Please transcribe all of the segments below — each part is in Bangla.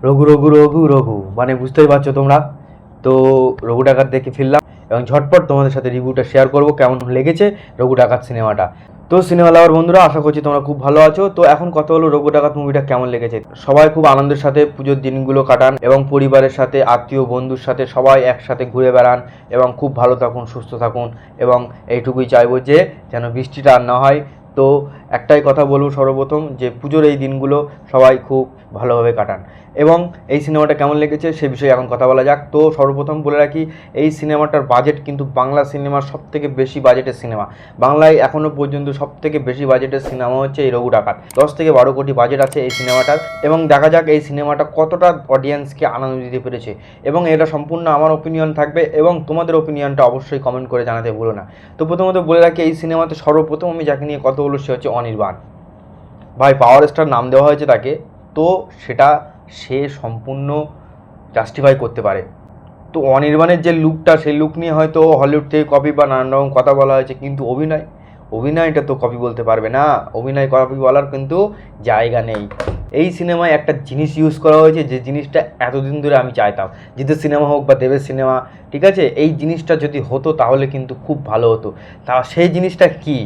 রঘু রঘু রঘু রঘু মানে বুঝতেই পারছো তোমরা। তো রঘু ডাকাত দেখে ফেললাম এবং ঝটপট তোমাদের সাথে রিভিউটা শেয়ার করব কেমন লেগেছে রঘু ডাকাত সিনেমাটা। তো সিনেমা লাভার বন্ধুরা, আশা করছি তোমরা খুব ভালো আছো। তো এখন কথা হলো রঘু ডাকাত মুভিটা কেমন লেগেছে। সবাই খুব আনন্দের সাথে পুজোর দিনগুলো কাটান এবং পরিবারের সাথে আত্মীয় বন্ধুর সাথে সবাই একসাথে ঘুরে বেড়ান এবং খুব ভালো থাকুন, সুস্থ থাকুন এবং এইটুকুই চাইবো যে যেন বৃষ্টিটা আর না হয়। তো একটাই কথা বলবো সর্বপ্রথম, যে পুজোর এই দিনগুলো সবাই খুব ভালোভাবে কাটান। এবং এই সিনেমাটা কেমন লেগেছে সে বিষয়ে এখন কথা বলা যাক। তো সর্বপ্রথম বলে রাখি, এই সিনেমাটার বাজেট কিন্তু বাংলা সিনেমার সবথেকে বেশি বাজেটের সিনেমা। বাংলায় এখনও পর্যন্ত সবথেকে বেশি বাজেটের সিনেমা হচ্ছে এই রঘু ডাকাত। 10 থেকে 12 কোটি বাজেট আছে এই সিনেমাটার। এবং দেখা যাক এই সিনেমাটা কতটা অডিয়েন্সকে আনন্দ দিতে পেরেছে। এবং এটা সম্পূর্ণ আমার ওপিনিয়ন থাকবে এবং তোমাদের ওপিনিয়নটা অবশ্যই কমেন্ট করে জানাতে ভুলো না। তো প্রথমত বলে রাখি, এই সিনেমাতে সর্বপ্রথম আমি যাকে নিয়ে কথা বলবো সে হচ্ছে অনির্বাণ ভাই। পাওয়ার স্টার নাম দেওয়া হয়েছে তাকে, তো সেটা সে সম্পূর্ণ জাস্টিফাই করতে পারে। তো অনির্বাণের যে লুকটা, সেই লুক নিয়ে হয়তো হলিউড থেকে কপি বা নানান রকম কথা বলা হয়েছে, কিন্তু অভিনয়টা তো কপি বলতে পারবে না। অভিনয় কপি বলার কিন্তু জায়গা নেই। এই সিনেমায় একটা জিনিস ইউজ করা হয়েছে, যে জিনিসটা এতদিন ধরে আমি চাইতাম। জিতের সিনেমা হোক বা দেবের সিনেমা, ঠিক আছে, এই জিনিসটা যদি হতো তাহলে কিন্তু খুব ভালো হতো। তা সেই জিনিসটা কি?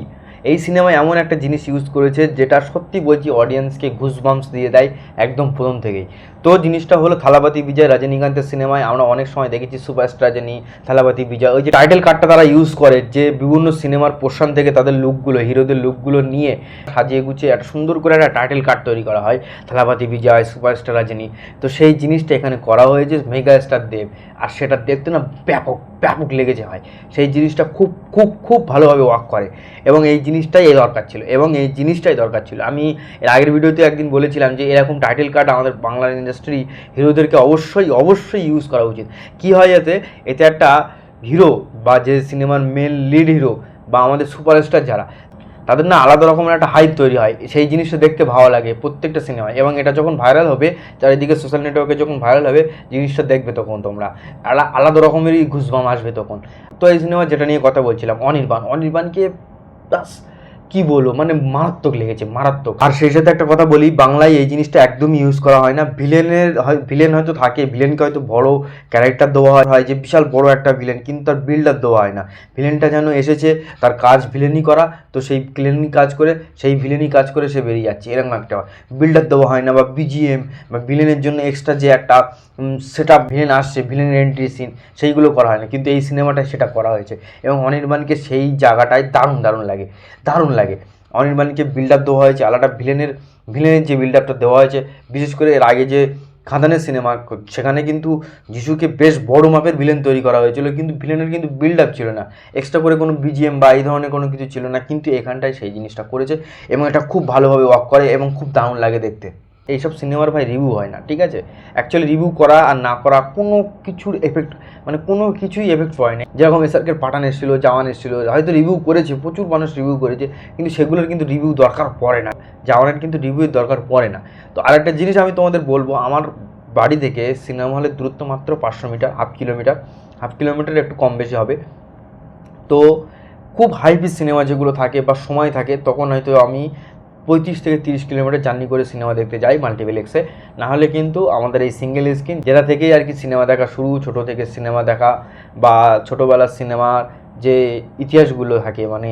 এই সিনেমায় এমন একটা জিনিস ইউজ করেছে যেটা সত্যি বলছি অডিয়েন্সকে ঘুসবাম্পস দিয়ে দেয় একদম প্রথম থেকেই। তো জিনিসটা হলো থালাপতি বিজয়, রজনীকান্তের সিনেমায় আমরা অনেক সময় দেখেছি সুপারস্টার রজনী, থালাপতি বিজয়, ওই যে টাইটেল কার্ডটা তারা ইউজ করে, যে বিভিন্ন সিনেমার পোর্শন থেকে তাদের লুকগুলো, হিরোদের লুকগুলো নিয়ে সাজিয়ে গুছিয়ে একটা সুন্দর করে একটা টাইটেল কার্ড তৈরি করা হয়, থালাপতি বিজয়, সুপারস্টার রজনী। তো সেই জিনিসটা এখানে করা হয়েছে মেগা স্টার দেব, আর সেটা দেখতে না ব্যাপক ব্যাপক লেগেছে ভাই। সেই জিনিসটা খুব খুব খুব ভালোভাবে ওয়ার্ক করে এবং এই জিনিসটাই দরকার ছিল। আমি এর আগের ভিডিওতে একদিন বলেছিলাম যে এরকম টাইটেল কার্ড আমাদের বাংলার ইন্ডাস্ট্রি হিরোদেরকে অবশ্যই ইউজ করা উচিত। কী হয় এতে একটা হিরো বা যে সিনেমার মেন লিড হিরো বা আমাদের সুপারস্টার যারা, তাদের না আলাদা রকমের একটা হাইপ তৈরি হয়। সেই জিনিসটা দেখতে ভালো লাগে প্রত্যেকটা সিনেমায়। এবং এটা যখন ভাইরাল হবে চারিদিকে সোশ্যাল নেটওয়ার্কে, যখন ভাইরাল হবে জিনিসটা দেখবে তখন তোমরা আলাদা রকমেরই ঘুসবাম আসবে তখন। তো এই সিনেমা যেটা নিয়ে কথা বলছিলাম, অনির্বাণকে বাস কী বলবো, মানে মারাত্মক লেগেছে, মারাত্মক। আর সেই সাথে একটা কথা বলি, বাংলায় এই জিনিসটা একদমই ইউজ করা হয় না। ভিলেন হয়তো থাকে, ভিলেনকে হয়তো বড় ক্যারেক্টার দেওয়া হয় যে বিশাল বড় একটা ভিলেন, কিন্তু তার বিল্ড আপ দেওয়া হয় না। ভিলেনটা যেন এসেছে, তার কাজ ভিলেনই করা, তো সেই ভিলেনই কাজ করে সে বেরিয়ে যাচ্ছে, এরকম একটা বিল্ড আপ দেওয়া হয় না। বা বিজিএম বা ভিলেনের জন্য এক্সট্রা যে একটা সেট আপ ভিলেন আসছে, ভিলেনের এন্ট্রি সিন, সেইগুলো করা হয় না, কিন্তু এই সিনেমাটায় সেটা করা হয়েছে। এবং অনির্বাণকে সেই জায়গাটায় দারুণ লাগে। অনির্বাণকে বিল্ড আপ দেওয়া হয়েছে আলাদা, ভিলেনের যে বিল্ড আপটা দেওয়া হয়েছে, বিশেষ করে এর আগে যে খাদানের সিনেমা, সেখানে কিন্তু যিশুকে বেশ বড় মাপের ভিলেন তৈরি করা হয়েছিল, কিন্তু ভিলেনের কিন্তু বিল্ড আপ ছিল না, এক্সট্রা করে কোনো বিজিএম বা এই ধরনের কোনো কিছু ছিল না, কিন্তু এখানটায় সেই জিনিসটা করেছে এবং এটা খুব ভালোভাবে ওয়ার্ক করে এবং খুব দারুণ লাগে দেখতে। এইসব সিনেমার ভাই রিভিউ হয় না, ঠিক আছে। অ্যাকচুয়ালি রিভিউ করা আর না করা কোনো কিছুর এফেক্ট, মানে কোনো কিছুই এফেক্ট পড়ে না। যেরকম এসআরকের পাঠান এসেছিলো, জাওয়ান এসেছিলো, হয়তো রিভিউ করেছে, প্রচুর মানুষ রিভিউ করেছে, কিন্তু সেগুলোর কিন্তু রিভিউ দরকার পড়ে না। জাওয়ানের কিন্তু রিভিউর দরকার পড়ে না। তো আরেকটা জিনিস আমি তোমাদের বলবো, আমার বাড়ি থেকে সিনেমা হলের দূরত্ব মাত্র 500 মিটার, হাফ কিলোমিটার একটু কম বেশি হবে। তো খুব হাইপিস সিনেমা যেগুলো থাকে বা সময় থাকে, তখন হয়তো আমি 35 থেকে 30 কিলোমিটার জার্নি করে সিনেমা দেখতে যাই মাল্টিপ্লেক্সে। নাহলে কিন্তু আমাদের এই সিঙ্গেল স্ক্রিন, যেটা থেকেই আর কি সিনেমা দেখা শুরু, ছোটো থেকে সিনেমা দেখা বা ছোটোবেলার সিনেমার যে ইতিহাসগুলো থাকে, মানে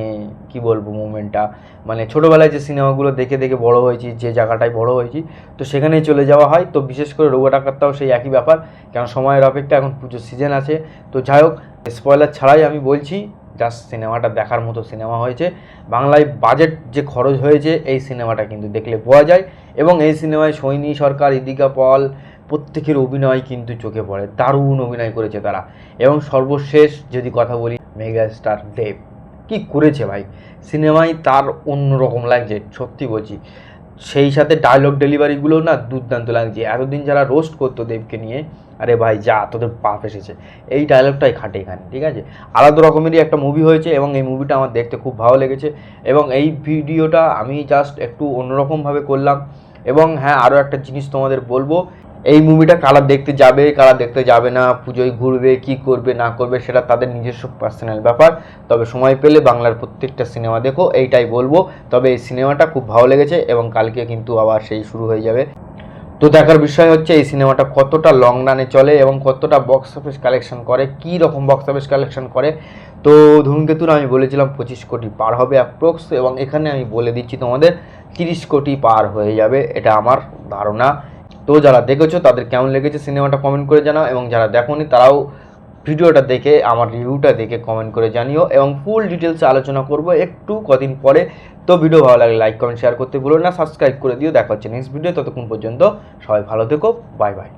কি বলবো মুভমেন্টটা, মানে ছোটোবেলায় যে সিনেমাগুলো দেখে দেখে বড় হয়েছি, যে জায়গাটায় বড় হয়েছি, তো সেখানেই চলে যাওয়া হয়। তো বিশেষ করে রঘু ডাকাতটাও সেই একই ব্যাপার, কেন সময়ের অপেক্ষা, এখন পুজোর সিজন আছে। তো যাই হোক, স্পয়লার ছাড়াই আমি বলছি, জাস্ট সিনেমাটা দেখার মতো সিনেমা হয়েছে। বাংলায় বাজেট যে খরচ হয়েছে এই সিনেমাটা কিন্তু দেখলে বোঝা যায়। এবং এই সিনেমায় সৈনী সরকার, ইদিকা পল, প্রত্যেকের অভিনয় কিন্তু চোখে পড়ে, দারুণ অভিনয় করেছে তারা। এবং সর্বশেষ যদি কথা বলি, মেগা স্টার দেব কী করেছে ভাই সিনেমায়, তার অন্যরকম লাগছে সত্যি বলছি। সেই সাথে ডায়লগ ডেলিভারিগুলোও না দুর্দান্ত লাগছে। এতদিন যারা রোস্ট করতো দেবকে নিয়ে, আরে ভাই যা তোদের পাপ এসেছে, এই ডায়লগটাই খাটে এখানে, ঠিক আছে। আলাদা রকমেরই একটা মুভি হয়েছে এবং এই মুভিটা আমার দেখতে খুব ভালো লেগেছে। এবং এই ভিডিওটা আমি জাস্ট একটু অন্যরকমভাবে করলাম। এবং হ্যাঁ, আরও একটা জিনিস তোমাদের বলবো, এই মুভিটা কারা দেখতে যাবে না, পুজোয় ঘুরবে, কি করবে না করবে সেটা তাদের নিজস্ব পার্সোনাল ব্যাপার। তবে সময় পেলে বাংলার প্রত্যেকটা সিনেমা দেখো, এইটাই বলবো। তবে এই সিনেমাটা খুব ভালো লেগেছে এবং কালকে কিন্তু আবার সেই শুরু হয়ে যাবে তো দেখার বিষয় হচ্ছে এই সিনেমাটা কতটা লং রানে চলে এবং কতটা বক্স অফিস কালেকশন করে, কী রকম বক্স অফিস কালেকশন করে। তো ধূমকেতুর আমি বলেছিলাম 25 কোটি পার হবে অ্যাপ্রক্স, এবং এখানে আমি বলে দিচ্ছি তোমাদের 30 কোটি পার হয়ে যাবে, এটা আমার ধারণা। তো যারা দেখেছো তাদের কেমন লেগেছে সিনেমাটা কমেন্ট করে জানাও, এবং যারা দেখোনি তারাও ভিডিওটা দেখে আমার রিভিউটা দেখে কমেন্ট করে জানিও, এবং ফুল ডিটেলসে আলোচনা করব একটু কদিন পরে। তো ভিডিও ভালো লাগলে লাইক কমেন্ট শেয়ার করতে ভুলো না, সাবস্ক্রাইব করে দিও। দেখা হচ্ছে নেক্সট ভিডিও, ততক্ষণ পর্যন্ত সবাই ভালো থেকো, বাই বাই।